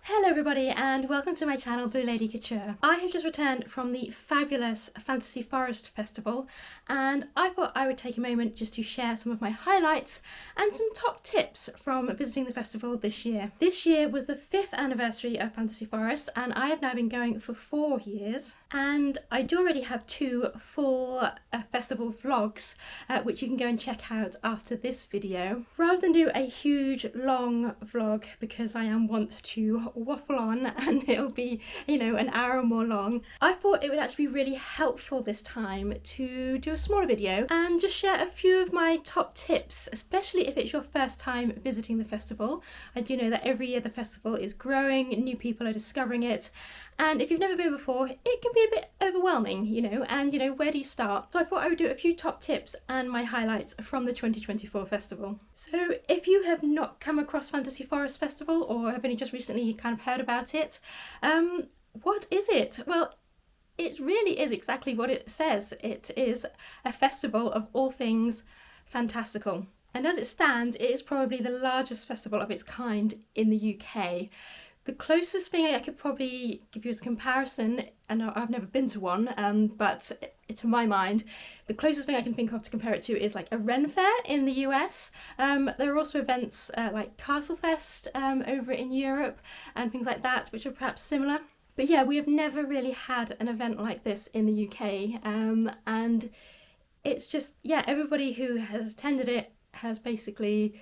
Hello everybody and welcome to my channel Blue Lady Couture. I have just returned from the fabulous Fantasy Forest Festival and I thought I would take a moment just to share some of my highlights and some top tips from visiting the festival this year. This year was the 5th anniversary of Fantasy Forest and I have now been going for 4 years, and I do already have 2 full festival vlogs which you can go and check out after this video. Rather than do a huge long vlog, because I am wont to waffle on and it'll be, you know, an hour or more long, I thought it would actually be really helpful this time to do a smaller video and just share a few of my top tips, especially if it's your first time visiting the festival. I do know that every year the festival is growing, new people are discovering it, and if you've never been before, it can be a bit overwhelming, you know, and where do you start? So I thought I would do a few top tips and my highlights from the 2024 festival. So if you have not come across Fantasy Forest Festival or have only just recently kind of heard about it, what is it? Well, it really is exactly what it says. It is a festival of all things fantastical. And as it stands, it is probably the largest festival of its kind in the UK. The closest thing I could probably give you as a comparison, and I've never been to one, but to my mind, the closest thing I can think of to compare it to is like a Ren Fair in the US. There are also events like Castle Fest over in Europe and things like that, which are perhaps similar. But yeah, we have never really had an event like this in the UK, and it's just, yeah, everybody who has attended it has basically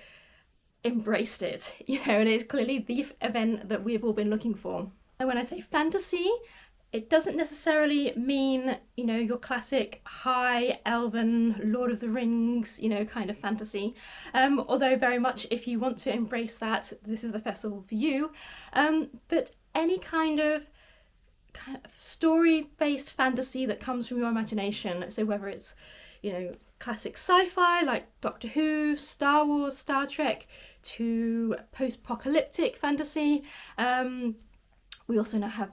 embraced it, and it's clearly the event that we've all been looking for. And when I say fantasy, it doesn't necessarily mean, your classic high elven Lord of the Rings, kind of fantasy. Although very much if you want to embrace that, this is the festival for you. But any kind of story-based fantasy that comes from your imagination. So whether it's, classic sci-fi like Doctor Who, Star Wars, Star Trek, to post-apocalyptic fantasy. We also now have,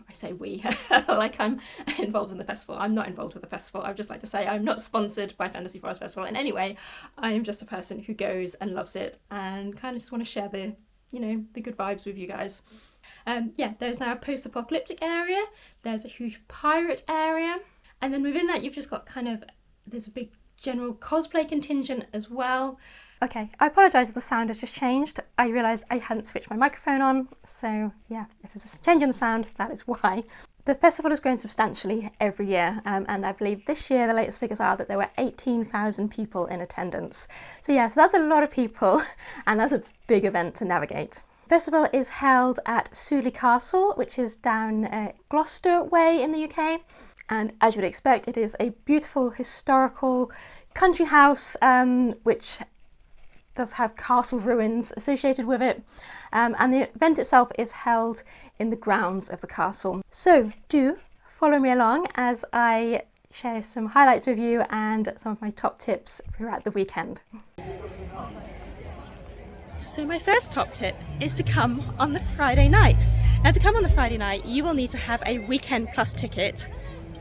I say we, like I'm involved in the festival. I'm not involved with the festival. I would just like to say I'm not sponsored by Fantasy Forest Festival in any way. I am just a person who goes and loves it and kind of just want to share the, the good vibes with you guys. There's now a post-apocalyptic area. There's a huge pirate area. And then within that, you've just got there's a big general cosplay contingent as well. Okay, I apologise if the sound has just changed. I realised I hadn't switched my microphone on, so yeah, if there's a change in the sound, that is why. The festival has grown substantially every year, and I believe this year the latest figures are that there were 18,000 people in attendance. So that's a lot of people, and that's a big event to navigate. The festival is held at Sudely Castle, which is down Gloucester way in the UK. And as you would expect, it is a beautiful historical country house, which does have castle ruins associated with it. And the event itself is held in the grounds of the castle. So do follow me along as I share some highlights with you and some of my top tips throughout the weekend. So my first top tip is to come on the Friday night. Now to come on the Friday night, you will need to have a weekend plus ticket.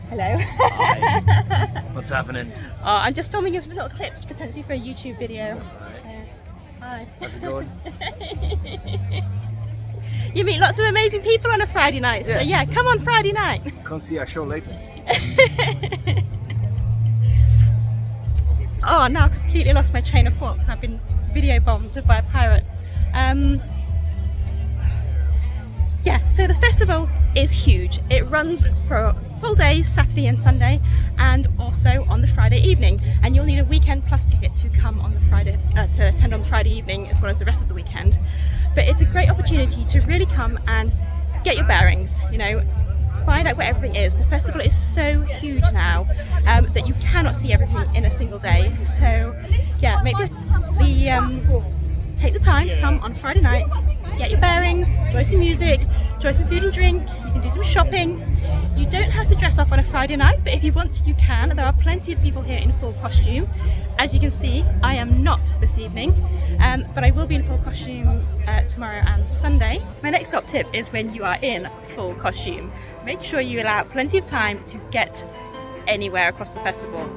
Hello. Hi. What's happening? I'm just filming his little clips potentially for a YouTube video. Right. Hi. How's it going? You meet lots of amazing people on a Friday night, so yeah, come on Friday night. Come see our show later. Oh, now I completely lost my train of thought because I've been video bombed by a pirate. So the festival is huge. It runs for full days, Saturday and Sunday, and also on the Friday evening. And you'll need a weekend plus ticket to come on the Friday, to attend on the Friday evening as well as the rest of the weekend. But it's a great opportunity to really come and get your bearings, find out where everything is. The festival is so huge now that you cannot see everything in a single day. So yeah, take the time to come on Friday night, get your bearings, enjoy some music, enjoy some food and drink, you can do some shopping. You don't have to dress up on a Friday night, but if you want to, you can. There are plenty of people here in full costume. As you can see, I am not this evening, but I will be in full costume tomorrow and Sunday. My next top tip is when you are in full costume. Make sure you allow plenty of time to get anywhere across the festival.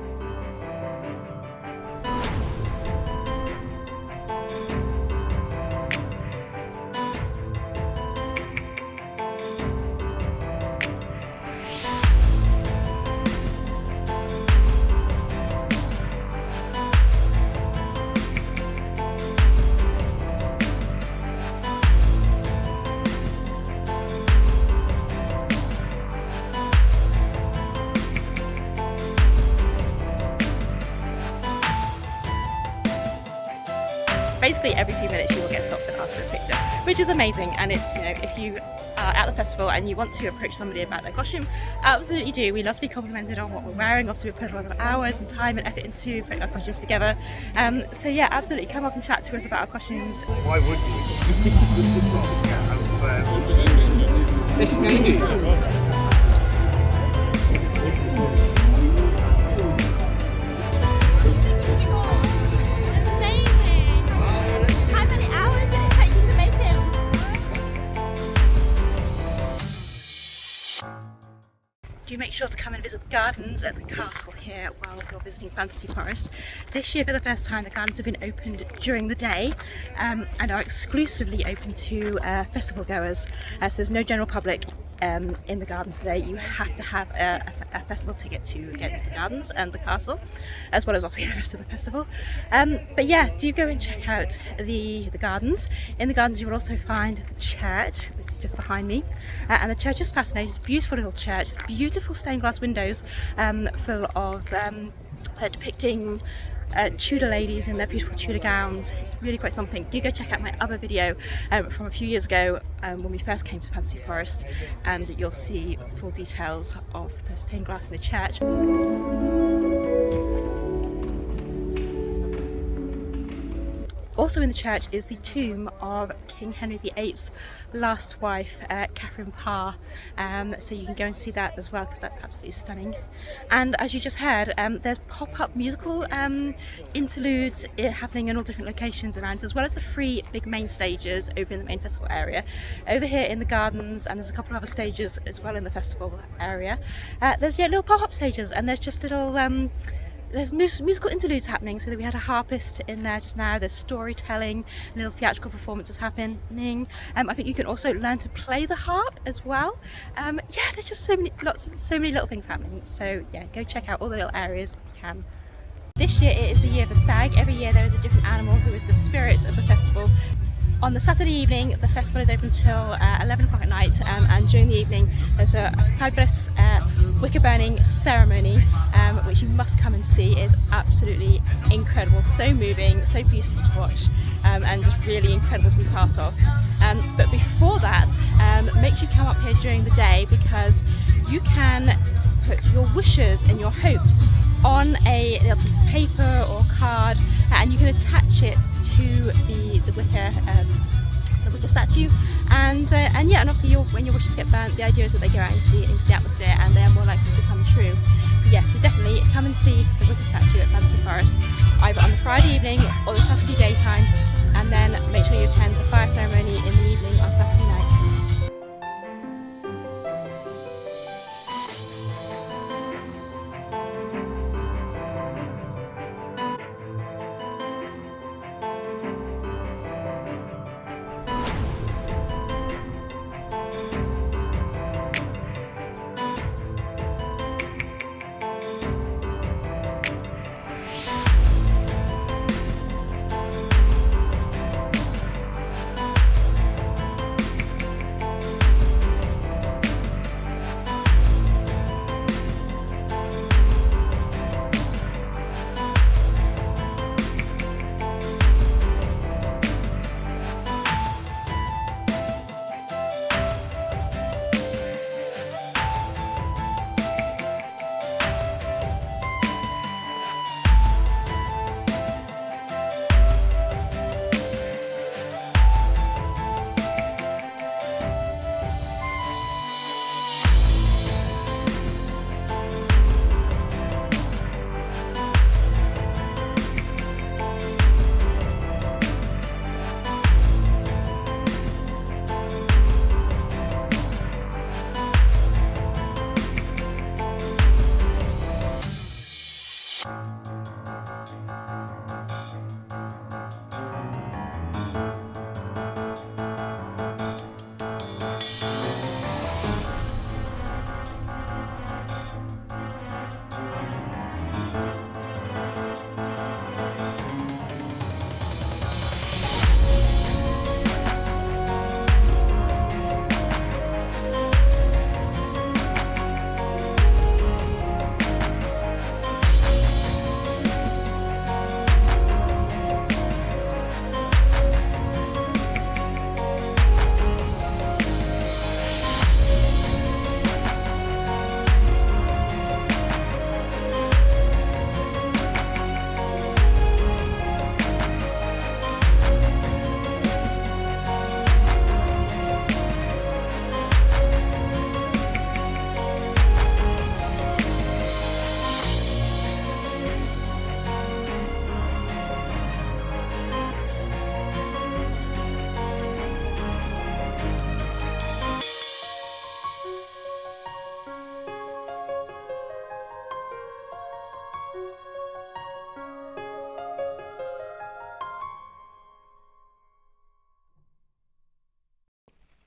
basically every few minutes you will get stopped and asked for a picture, which is amazing. And it's, you know, if you are at the festival and you want to approach somebody about their costume, absolutely do. We love to be complimented on what we're wearing. Obviously we put a lot of hours and time and effort into putting our costumes together. So yeah, absolutely come up and chat to us about our costumes. Why would you? Yes, you do. Do make sure to come and visit the gardens at the castle here while you're visiting Fantasy Forest. This year for the first time the gardens have been opened during the day and are exclusively open to festival goers, so there's no general public in the gardens today. You have to have a festival ticket to get into the gardens and the castle, as well as obviously the rest of the festival. But yeah, do go and check out the gardens. In the gardens you will also find the church, which is just behind me, and the church is fascinating. It's a beautiful little church, it's beautiful stained glass windows full of depicting Tudor ladies in their beautiful Tudor gowns. It's really quite something. Do go check out my other video from a few years ago when we first came to Fantasy Forest, and you'll see full details of the stained glass in the church. Also in the church is the tomb of King Henry VIII's last wife, Catherine Parr, so you can go and see that as well because that's absolutely stunning. And as you just heard, there's pop-up musical interludes happening in all different locations around, as well as the three big main stages over in the main festival area. Over here in the gardens, and there's a couple of other stages as well in the festival area, there's little pop-up stages, and there's just little musical interludes happening. So that we had a harpist in there just now, there's storytelling, little theatrical performances happening. I think you can also learn to play the harp as well. Yeah, there's just so many little things happening. So yeah, go check out all the little areas if you can. This year it is the year of the stag. Every year there is a different animal who is the spirit of the festival. On the Saturday evening, the festival is open till 11 o'clock at night, and during the evening there's a fabulous wicker burning ceremony, which you must come and see. It is absolutely incredible, so moving, so beautiful to watch, and just really incredible to be part of. But before that, make sure you come up here during the day, because you can put your wishes and your hopes on a little piece of paper or card, and you can attach it to the wicker statue, and yeah, and obviously when your wishes get burnt, the idea is that they go out into the atmosphere and they're more likely to come true. So yeah, so definitely come and see the wicker statue at Fantasy Forest, either on the Friday evening or the Saturday daytime, and then make sure you attend the fire ceremony in the evening on Saturday night.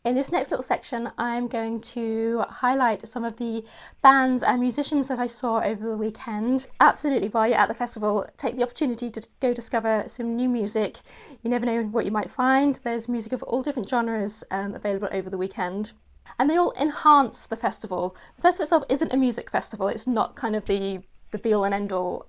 In this next little section, I'm going to highlight some of the bands and musicians that I saw over the weekend. Absolutely, while you're at the festival, take the opportunity to go discover some new music. You never know what you might find. There's music of all different genres available over the weekend. And they all enhance the festival. The festival itself isn't a music festival. It's not kind of the be-all and end-all,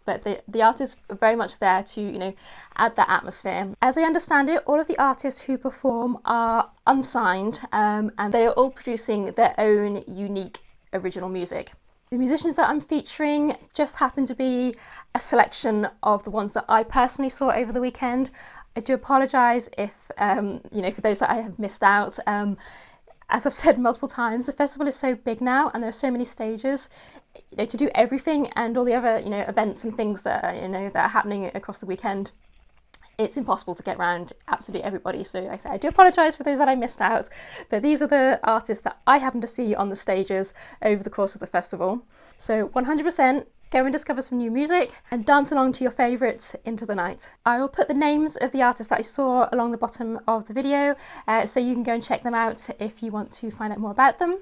but the artists are very much there to, add that atmosphere. As I understand it, all of the artists who perform are unsigned, and they are all producing their own unique original music. The musicians that I'm featuring just happen to be a selection of the ones that I personally saw over the weekend. I do apologise if, for those that I have missed out. As I've said multiple times, the festival is so big now and there are so many stages, to do everything and all the other, events and things that are, that are happening across the weekend. It's impossible to get around absolutely everybody. So like I say, I do apologise for those that I missed out, but these are the artists that I happen to see on the stages over the course of the festival. So 100%. Go and discover some new music and dance along to your favourites into the night. I will put the names of the artists that I saw along the bottom of the video, so you can go and check them out if you want to find out more about them.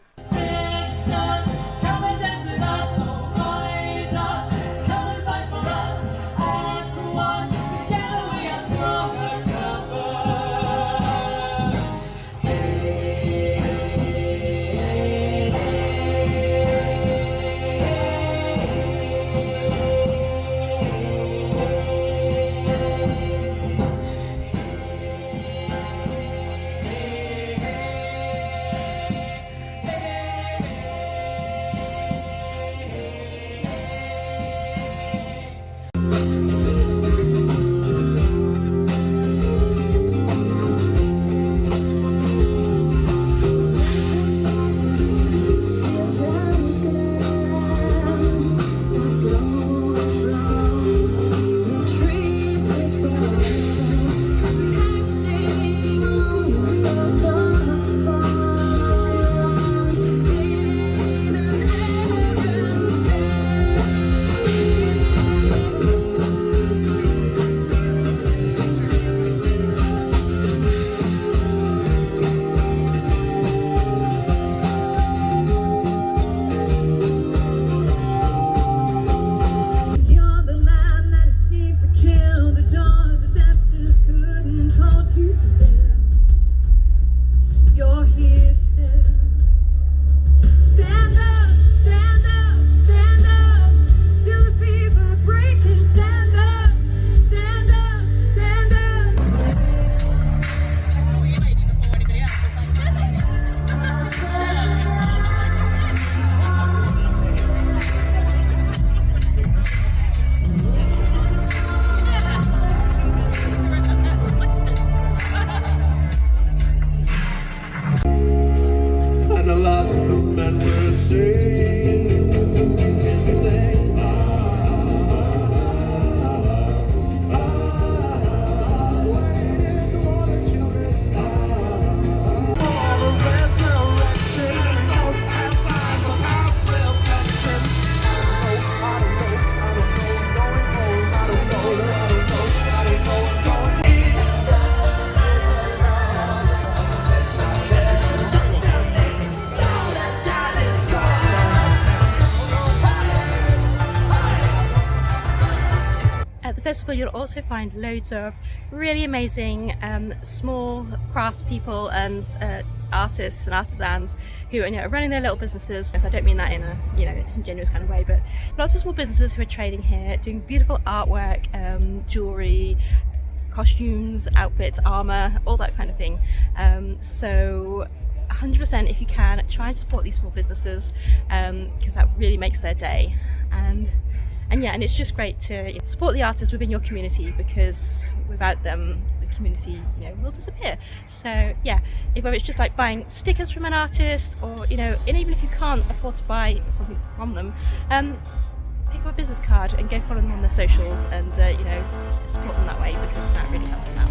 Festival, you'll also find loads of really amazing small craftspeople and artists and artisans who are running their little businesses. So I don't mean that in a disingenuous kind of way, but lots of small businesses who are trading here, doing beautiful artwork, jewellery, costumes, outfits, armour, all that kind of thing. So 100%, if you can, try and support these small businesses, because that really makes their day. And it's just great to support the artists within your community, because without them the community will disappear. So yeah, whether it's just like buying stickers from an artist, or and even if you can't afford to buy something from them, pick up a business card and go follow them on their socials and support them that way, because that really helps them out.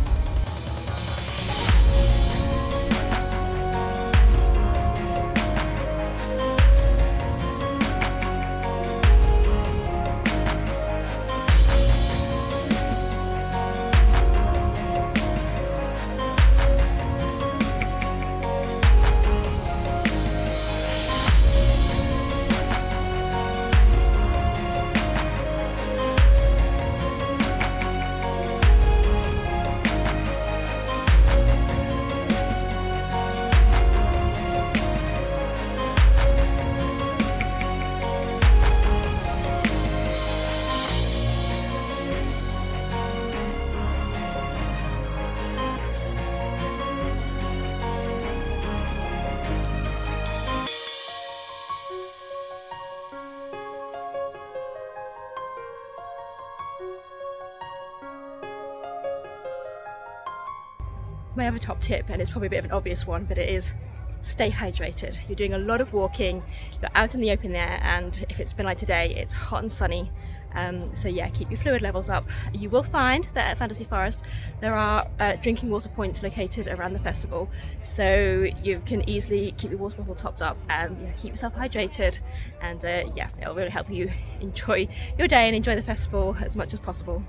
My other top tip, and it's probably a bit of an obvious one, but it is stay hydrated. You're doing a lot of walking, you're out in the open air, and if it's been like today, it's hot and sunny. So yeah, keep your fluid levels up. You will find that at Fantasy Forest there are drinking water points located around the festival, so you can easily keep your water bottle topped up and keep yourself hydrated, and yeah, it'll really help you enjoy your day and enjoy the festival as much as possible.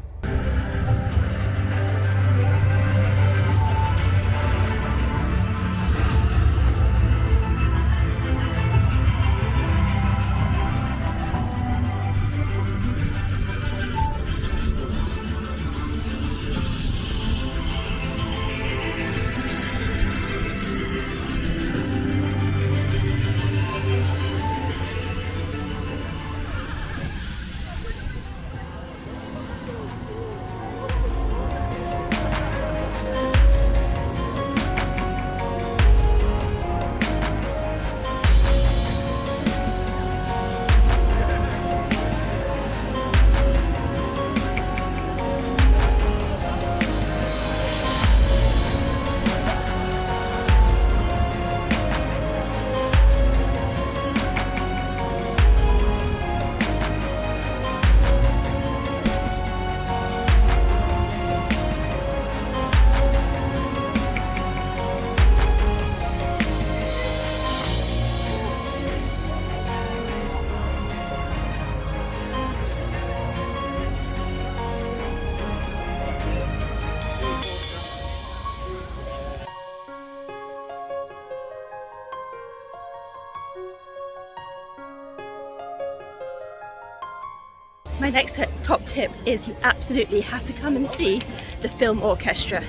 My next top tip is you absolutely have to come and see the film orchestra.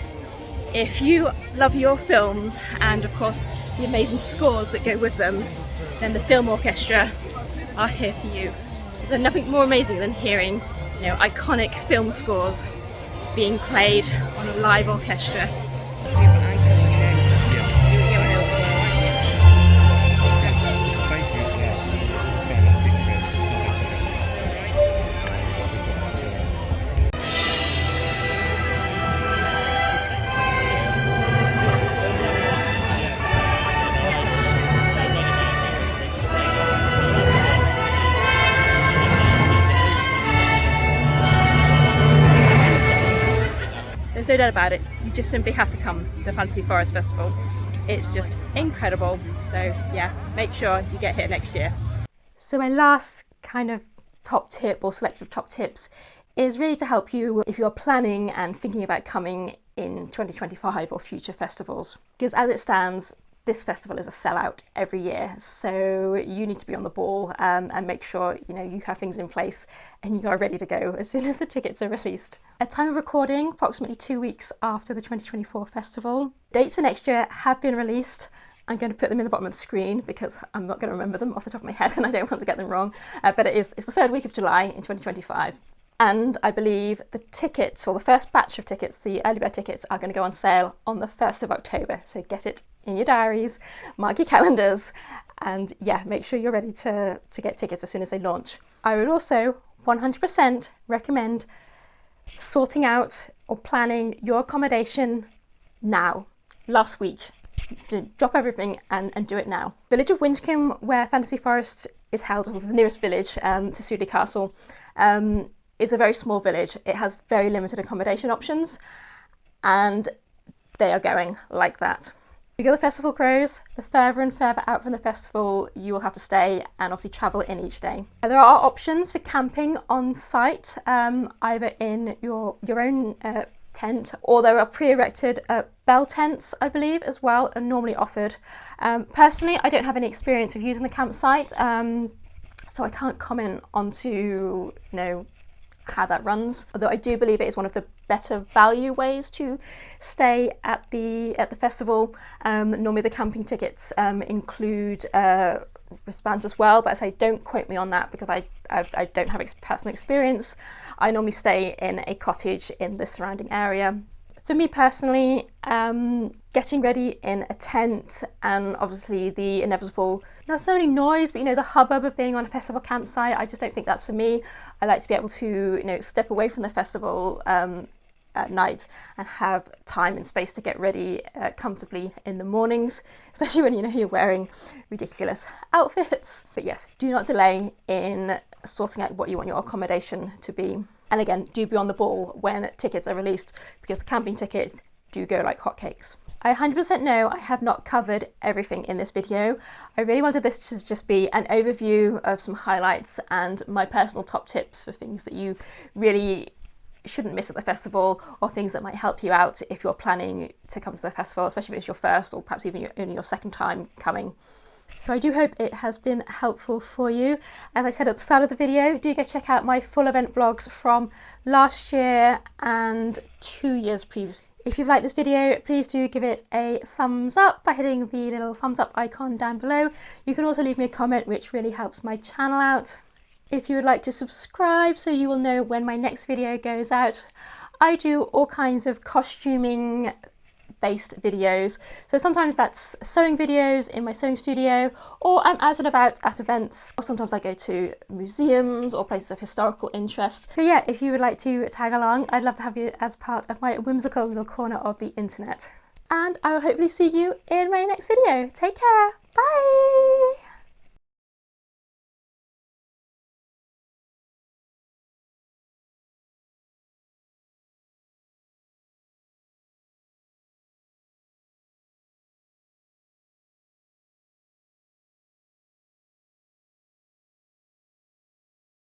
If you love your films and of course the amazing scores that go with them, then the film orchestra are here for you. There's nothing more amazing than hearing, iconic film scores being played on a live orchestra. There's no doubt about it, you just simply have to come to the Fantasy Forest Festival. It's just incredible, so yeah, make sure you get here next year. So my last kind of top tip or selection of top tips is really to help you if you're planning and thinking about coming in 2025 or future festivals. Because as it stands, this festival is a sellout every year, so you need to be on the ball and make sure you have things in place and you are ready to go as soon as the tickets are released. At time of recording, approximately 2 weeks after the 2024 festival, dates for next year have been released. I'm going to put them in the bottom of the screen because I'm not going to remember them off the top of my head and I don't want to get them wrong, but it's the third week of July in 2025. And I believe the tickets, or the first batch of tickets, the early bird tickets, are going to go on sale on the 1st of October. So get it in your diaries, mark your calendars, and yeah, make sure you're ready to get tickets as soon as they launch. I would also 100% recommend sorting out or planning your accommodation now, last week. Drop everything and do it now. Village of Winchcombe, where Fantasy Forest is held, was the nearest village to Sudely Castle. It's a very small village. It has very limited accommodation options and they are going like that. The bigger the festival grows, the further and further out from the festival you will have to stay and obviously travel in each day. There are options for camping on site, either in your own tent, or there are pre-erected bell tents, I believe, as well, are normally offered. Personally, I don't have any experience of using the campsite, so I can't comment onto, how that runs, although I do believe it is one of the better value ways to stay at the festival. Normally the camping tickets include wristbands as well, but I say don't quote me on that because I don't have personal experience. I normally stay in a cottage in the surrounding area. For me personally, getting ready in a tent and obviously the inevitable, not necessarily noise, but the hubbub of being on a festival campsite, I just don't think that's for me. I like to be able to, step away from the festival at night and have time and space to get ready comfortably in the mornings, especially when you know you're wearing ridiculous outfits. But yes, do not delay in sorting out what you want your accommodation to be. And again, do be on the ball when tickets are released, because the camping tickets do go like hotcakes. I 100% know I have not covered everything in this video. I really wanted this to just be an overview of some highlights and my personal top tips for things that you really shouldn't miss at the festival, or things that might help you out if you're planning to come to the festival, especially if it's your first or perhaps even only your second time coming. So I do hope it has been helpful for you. As I said at the start of the video, do go check out my full event vlogs from last year and 2 years previous. If you've liked this video, please do give it a thumbs up by hitting the little thumbs up icon down below. You can also leave me a comment, which really helps my channel out. If you would like to subscribe so you will know when my next video goes out, I do all kinds of costuming based videos. So sometimes that's sewing videos in my sewing studio, or I'm out and about at events, or sometimes I go to museums or places of historical interest. So yeah, if you would like to tag along, I'd love to have you as part of my whimsical little corner of the internet. And I will hopefully see you in my next video. Take care. Bye.